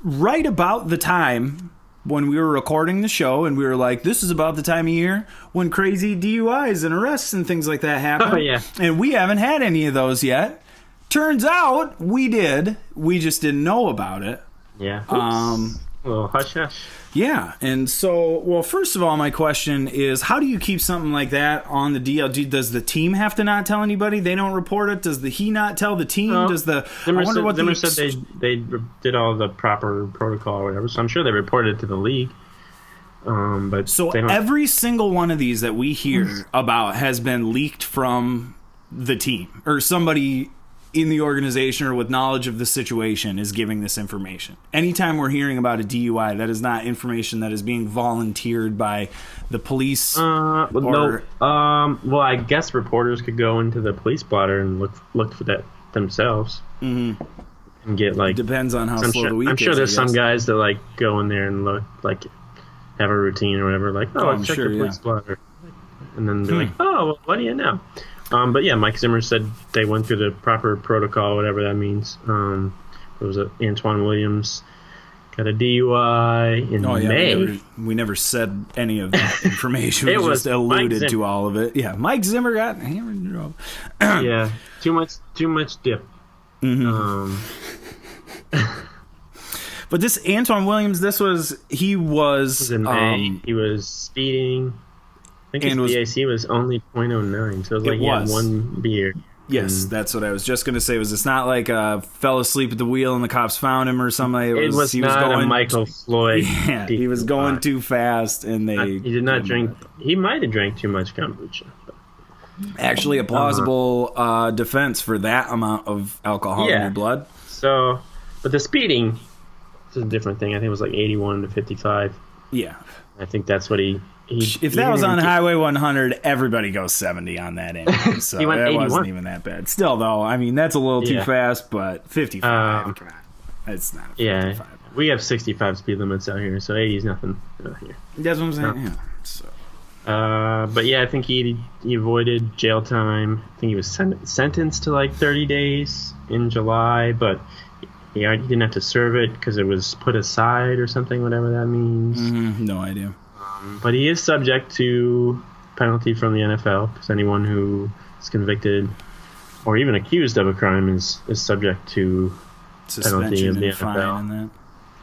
Right about the time when we were recording the show, and we were like, this is about the time of year when crazy DUIs and arrests and things like that happen. Oh, yeah. And we haven't had any of those yet. Turns out we did. We just didn't know about it. Yeah. A little hush hush. Yeah. And so, well, first of all, my question is, how do you keep something like that on the DL? Does the team have to not tell anybody? They don't report it? Does he not tell the team? No. Does the... Zimmer said they did all the proper protocol or whatever, so I'm sure they reported it to the league. But So they don't, every single one of these that we hear about has been leaked from the team, or somebody in the organization or with knowledge of the situation is giving this information. Anytime we're hearing about a DUI, that is not information that is being volunteered by the police. well, I guess reporters could go into the police blotter and look for that themselves and get like. Depends on how slow the week is. I'm sure there's I some guess. guys that like go in there and look like have a routine or whatever. Like, I'm let's check sure, the police yeah. blotter, and then they're like, well, what do you know? But yeah, Mike Zimmer said they went through the proper protocol, whatever that means. There was Antoine Williams got a DUI in May. We never said any of that information. We It was just alluded Mike to Zimmer. all of it. Yeah, Mike Zimmer got hammered in trouble. Yeah, too much dip. But this Antoine Williams, he was In May, he was speeding. I think and his BAC was only .09, so it was like It he had was. one beer. yes, that's what I was just going to say. It's not like fell asleep at the wheel and the cops found him or something. It was he not was going a Michael Floyd. Yeah, he was going too fast, and He did not drink. He might have drank too much kombucha. But Actually, a plausible defense for that amount of alcohol in Yeah. your blood. So, but the speeding is a different thing. I think it was like 81 to 55. Yeah, I think that's what he If that was on Highway 100, everybody goes 70 on that end. So He went that 81. wasn't even that bad. Still, though, I mean, that's a little too fast, but 55, come on. It's not 55. Yeah, we have 65 speed limits out here, so 80 is nothing here. That's what I'm saying, yeah. So. But yeah, I think he avoided jail time. I think he was sentenced to like 30 days in July, but he didn't have to serve it because it was put aside or something, whatever that means. No idea. But he is subject to penalty from the NFL, because anyone who is convicted or even accused of a crime is subject to penalty of the and fine NFL, and that.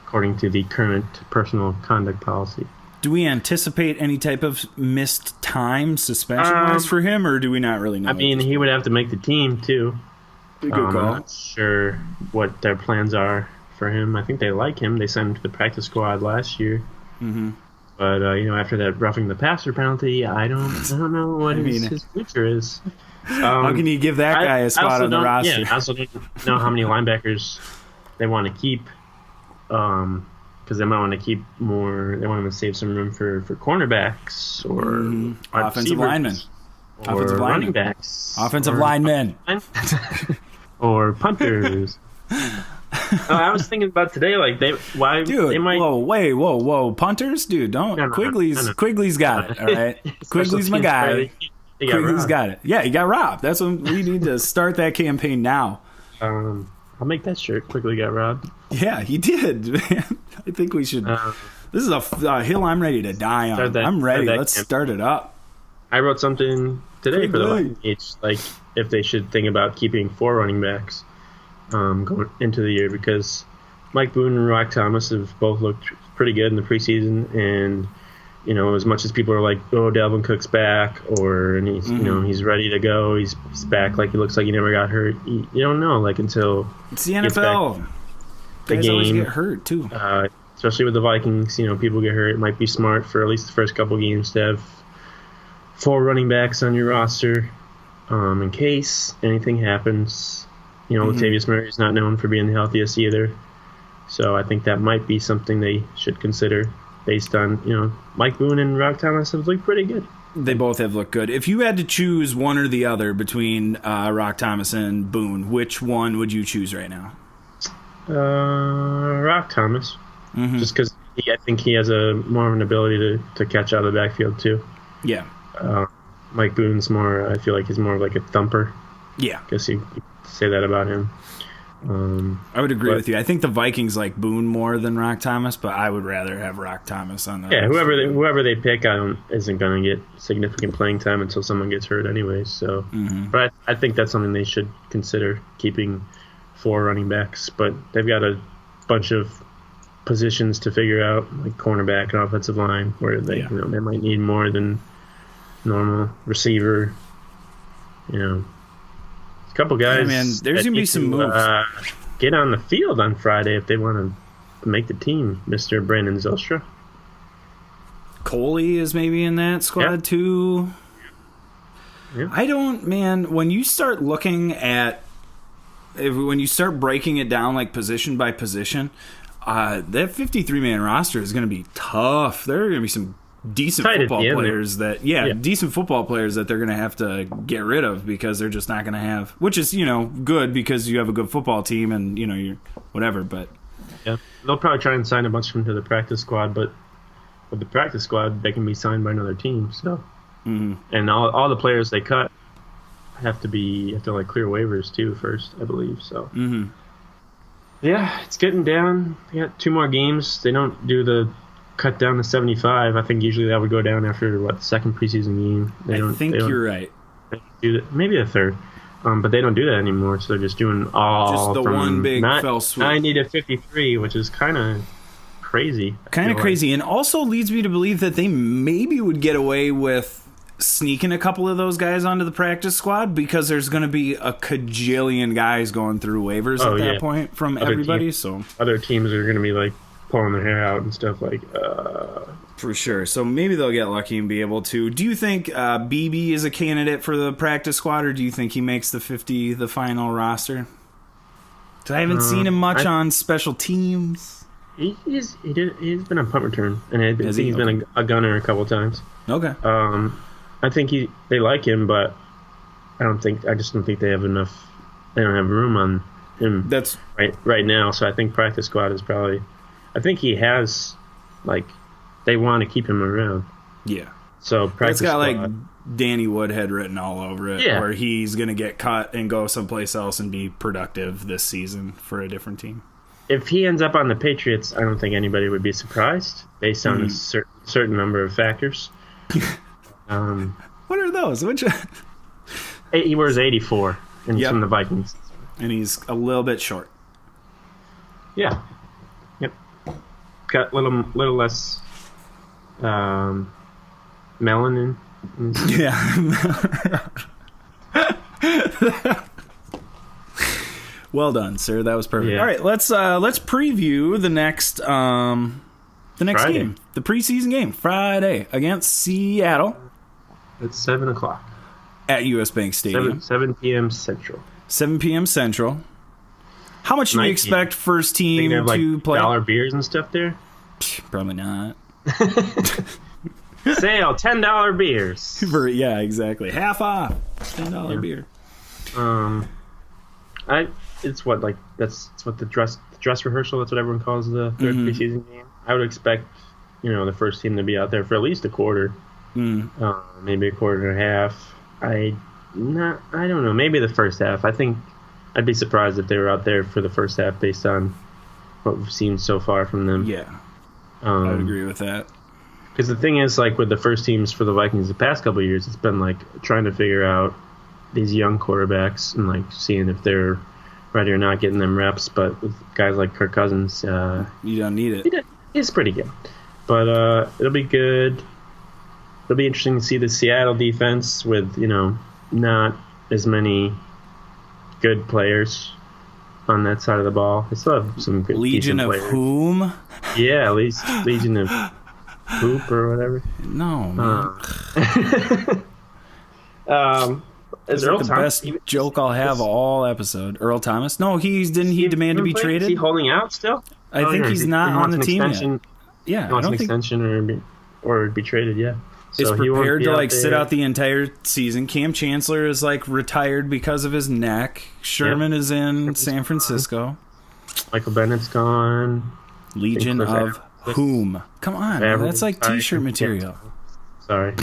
according to the current personal conduct policy. Do we anticipate any type of missed time suspension-wise for him, or do we not really know? I mean, he would have to make the team, too. Good I'm call. not sure what their plans are for him. I think they like him. They sent him to the practice squad last year. Mm-hmm. But, after that roughing the passer penalty, I don't know what his future is. How can you give that guy a spot on the roster? Yeah, I also don't know how many linebackers they want to keep. Because they might want to keep more. They want to save some room for cornerbacks or offensive linemen, or offensive running linemen, backs, offensive linemen, or punters. I was thinking about today, like they might. Whoa, punters, dude, don't. No. Quigley's got it. All right, Quigley's my guy. Quigley's got it. Yeah, he got robbed. That's when we need to start that campaign now. I'll make that shirt. Quigley got robbed. Yeah, he did. Man. I think we should. This is a hill I'm ready to die on. I'm ready. Let's start it up. I wrote something today for the Viking Age, like if they should think about keeping 4 running backs going into the year, because Mike Boone and Rock Thomas have both looked pretty good in the preseason, and as much as people are like, oh, Dalvin Cook's back, and he's he's ready to go, he's back, like he looks like he never got hurt. You don't know, like, until it's the NFL. Guys always get hurt too. Especially with the Vikings, people get hurt. It might be smart for at least the first couple games to have 4 running backs on your roster, in case anything happens. Latavius Murray is not known for being the healthiest either, so I think that might be something they should consider. Based on, Mike Boone and Rock Thomas have looked pretty good. They both have looked good. If you had to choose one or the other between Rock Thomas and Boone, which one would you choose right now? Rock Thomas. Just because I think he has more of an ability to catch out of the backfield, too. Yeah. Mike Boone's more, I feel like he's more like a thumper. Yeah. I guess you could say that about him. I would agree with you. I think the Vikings like Boone more than Rock Thomas, but I would rather have Rock Thomas on there. Yeah, whoever they pick isn't going to get significant playing time until someone gets hurt anyway. So, but I think that's something they should consider, keeping 4 running backs. But they've got a bunch of positions to figure out, like cornerback and offensive line, where they they might need more than normal. Receiver, a couple guys. Yeah, man, there's gonna be some moves. Get on the field on Friday if they want to make the team. Mr. Brandon Zylstra. Coley is maybe in that squad too. Yeah. I don't, man. When you start looking at, when you start breaking it down like position by position, that 53-man roster is going to be tough. There are going to be some decent football players decent football players that they're going to have to get rid of, because they're just not going to have, which is, good because you have a good football team and, you're whatever, but yeah, they'll probably try and sign a bunch of them to the practice squad, but with the practice squad, they can be signed by another team, so. And all the players they cut have to clear waivers too first, I believe, so. Yeah, it's getting down. They got 2 more games. They don't do the cut down to 75. I think usually that would go down after the second preseason game. I think you're right. Do that, maybe the third, but they don't do that anymore. So they're just doing all just the from one big fell swoop. 90 to 53, which is kind of crazy. And also leads me to believe that they maybe would get away with sneaking a couple of those guys onto the practice squad, because there's going to be a cajillion guys going through waivers at that point from everybody. So other teams are going to be like pulling their hair out and stuff like. For sure. So maybe they'll get lucky and be able to. Do you think BB is a candidate for the practice squad, or do you think he makes the 50, the final roster? I haven't seen him much on special teams. He's been a punt return, and I think Has he? he's been a gunner a couple times. Okay. I think they like him, but I just don't think they have enough. They don't have room on him. That's right now. So I think practice squad is probably. I think he has, like, they want to keep him around. yeah. So It's practice got squad. like Danny Woodhead written all over it, Yeah. where he's gonna get cut and go someplace else and be productive this season for a different team. If he ends up on the Patriots, I don't think anybody would be surprised based on a certain number of factors. What are those? Which? He wears 84, and he's Yep. from the Vikings. And he's a little bit short. Yeah. Yep. Got a little less melanin. Yeah. Well done, sir. That was perfect. Yeah. All right, let's preview the next Friday. game, the preseason game, Friday against Seattle It's 7 o'clock. at US Bank Stadium, 7 p.m. Central. 7 p.m. Central. How much do we Night expect first They team can have like to play? dollar beers and stuff there. Probably not. Sale, $10 beers. Yeah, exactly. Half off. $10 beer. It's what the dress rehearsal. That's what everyone calls the third preseason game. I would expect, the first team to be out there for at least a quarter, maybe a quarter and a half. I don't know. Maybe the first half. I think I'd be surprised if they were out there for the first half based on what we've seen so far from them. Yeah, I would agree with that. Because the thing is, like with the first teams for the Vikings the past couple of years, it's been like trying to figure out these young quarterbacks and like seeing if they're ready or not, getting them reps. But with guys like Kirk Cousins, You don't need it. he's pretty good. But it'll be good. It'll be interesting to see the Seattle defense with not as many good players on that side of the ball. They still have some good Legion decent of players. whom? Yeah, at least Legion of Poop or whatever. No, man. Is Is Earl the Thomas best joke I'll have all episode? Earl Thomas? No, didn't he demand to be Is traded? he holding out still? I think he's not on the team yet. Yeah, He I wants an don't think extension or be traded. Yeah, is So he won't prepared be to out like sit there. out the entire season. Cam Chancellor is like retired because of his neck. Sherman is in San Francisco. Michael Bennett's gone. Legion Chris of whom? Come on, man, that's like Sorry. t-shirt material. Sorry.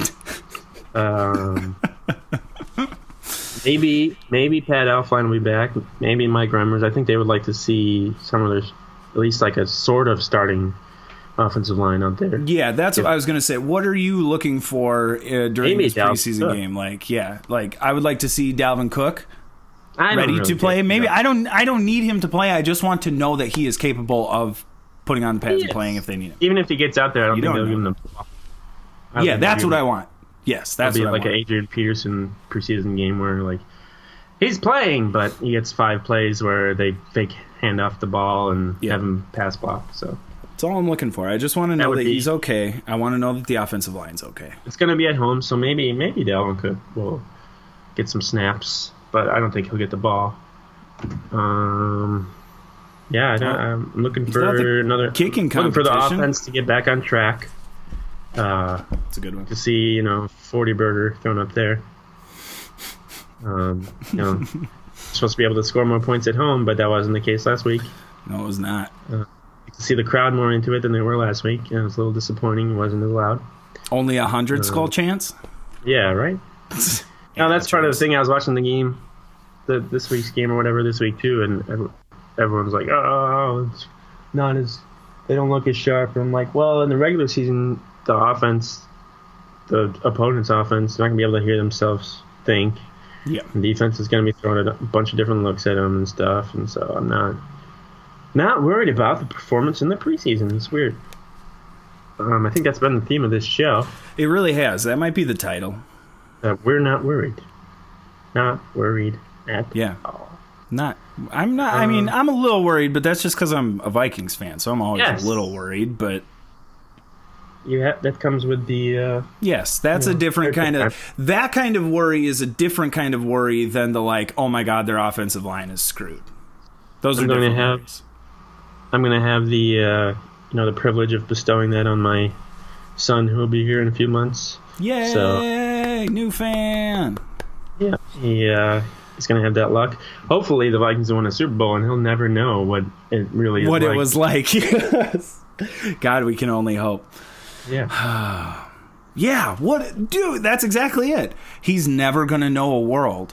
Maybe Pat Elflein will be back. Maybe Mike Remmers. I think they would like to see some of their, at least like a sort of starting offensive line out there. Yeah, that's what I was going to say. What are you looking for during Maybe this Dalvin preseason Cook. game? Like I would like to see Dalvin Cook I don't ready really to play. care. Maybe I don't need him to play. I just want to know that he is capable of putting on the pads and Yes. playing if they need him. Even if he gets out there, I don't You think don't they'll give him know. the ball. Yeah, that's what I want. Yes, that's It'll be what I like want. an Adrian Peterson preseason game where like he's playing, but he gets 5 plays where they fake hand off the ball and Yeah. have him pass block. So That's all I'm looking for. I just want to know would that be- he's okay. I want to know that the offensive line's okay. it's going to be at home, so maybe Dalvin will get some snaps, but I don't think he'll get the ball. Yeah, I'm looking He's for not the another kicking looking for the competition. offense to get back on track. It's a good one. To see 40 burger thrown up there. Supposed to be able to score more points at home, but that wasn't the case last week. No, it was not. To see the crowd more into it than they were last week, it was a little disappointing. It wasn't as loud. Only 100 skull chance? Yeah, right. Now that's part of the thing. I was watching the game, this week's game or whatever this week too, and everyone's like, "Oh, it's not as they don't look as sharp." And I'm like, "Well, in the regular season, the opponent's offense, they're not gonna be able to hear themselves think. Yeah. The defense is gonna be throwing a bunch of different looks at them and stuff, and so I'm not worried about the performance in the preseason. It's weird. I think that's been the theme of this show. It really has. That might be the title. We're not worried. Not worried at Yeah. all. I'm not. I mean, I'm a little worried, but that's just because I'm a Vikings fan, so I'm always Yes. a little worried. But That comes with the. yes, that's a different kind of. That kind of worry is a different kind of worry than the like, oh my god, their offensive line is screwed. Those I'm are going to different have- worries. I'm gonna have the the privilege of bestowing that on my son, who will be here in a few months. Yay! So, New fan. yeah, he's gonna have that luck. Hopefully, the Vikings will win a Super Bowl, and he'll never know what it really is. What like. it was like. Yes. God, we can only hope. Yeah. Yeah, dude, that's exactly it. He's never going to know a world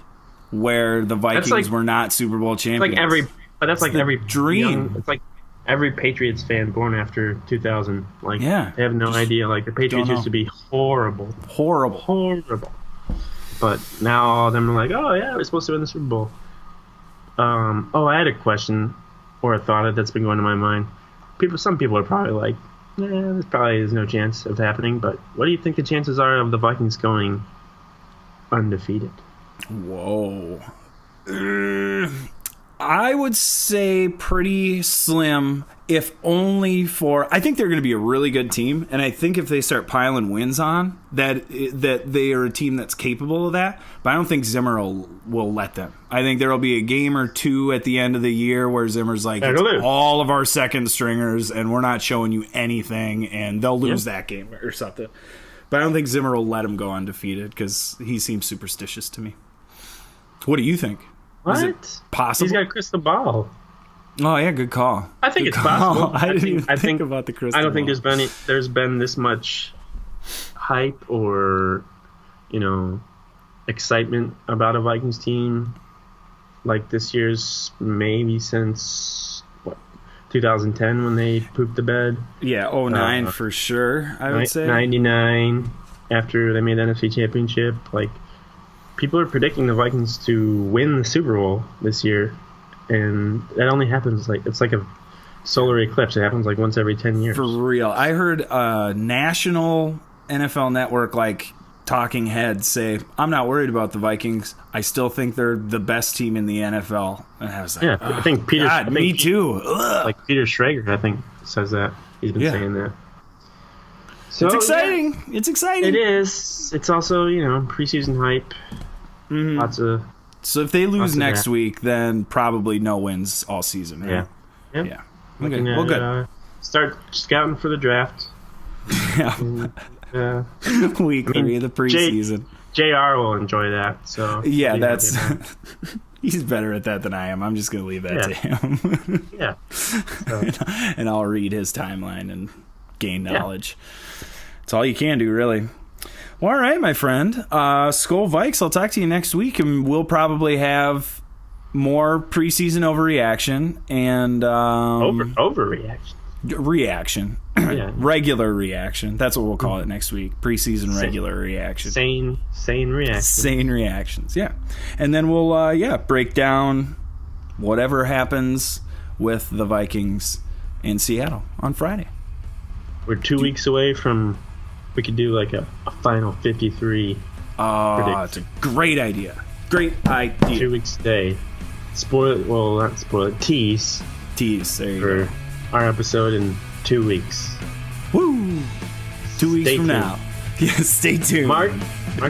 where the Vikings were not Super Bowl champions. That's like every dream. It's like every Patriots fan born after 2000. Like, yeah, they have no idea. Like, the Patriots used to be horrible. But now all of them are like, oh yeah, we're supposed to win the Super Bowl. I had a question or a thought that's been going to my mind. Some people are probably like, this probably is no chance of happening, but what do you think the chances are of the Vikings going undefeated? Whoa. I would say pretty slim, if only for... I think they're going to be a really good team, and I think if they start piling wins on, that they are a team that's capable of that, but I don't think Zimmer will let them. I think there will be a game or two at the end of the year where Zimmer's like, it's all of our second stringers, and we're not showing you anything, and they'll lose that game or something. But I don't think Zimmer will let them go undefeated, because he seems superstitious to me. What do you think? What? Is it possible? He's got a crystal ball. Oh yeah, good call. I think it's possible. I didn't even think about the crystal ball. I don't think there's been this much hype or excitement about a Vikings team like this year's, maybe since 2010 when they pooped the bed. Yeah, 09 for sure. I would say 99 after they made the NFC Championship. Like, people are predicting the Vikings to win the Super Bowl this year, and that only happens it's like a solar eclipse. It happens like once every 10 years. For real. I heard national NFL network talking heads say, I'm not worried about the Vikings. I still think they're the best team in the NFL. And I was like, I think Peter. God, me too. Like Peter Schrager, I think, says that. He's been saying that. So, it's exciting. Yeah, it's exciting. It is. It's also, preseason hype. Mm-hmm. Lots of. So if they lose next week, then probably no wins all season. Right? Yeah. Okay. Well, good. Start scouting for the draft. Yeah. Week 3 of the preseason. JR will enjoy that. So yeah, that's. He's better at that than I am. I'm just going to leave that to him. Yeah. So. And I'll read his timeline and gain knowledge. That's all you can do, really. Well, all right, my friend. Skol Vikes, I'll talk to you next week, and we'll probably have more preseason overreaction and overreaction. Reaction. Regular reaction. That's what we'll call it next week. Preseason regular reaction. Sane reaction. Sane reactions, yeah. And then we'll break down whatever happens with the Vikings in Seattle on Friday. We're 2 weeks away from... We could do like a final 53. It's a great idea. 2 weeks today. Not spoil it. Tease. There you for go. Our episode in 2 weeks. Woo! 2 weeks from now. Yeah, stay tuned. Mark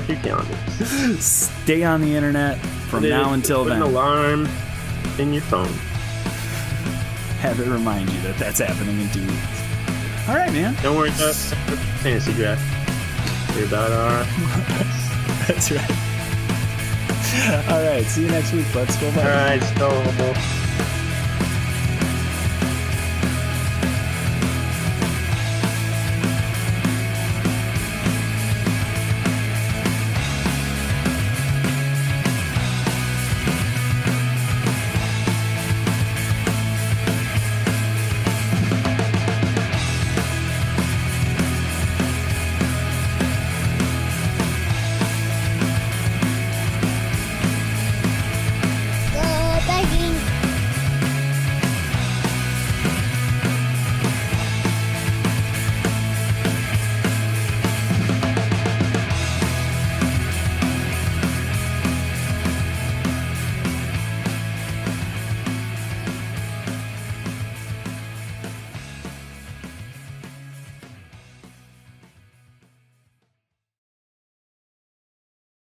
your calendars. Stay on the internet from now until then. Put an alarm in your phone. Have it remind you that that's happening in 2 weeks. All right, man. Don't worry about the fantasy draft. Worry about our... That's right. All right. See you next week. Let's go. All right. So...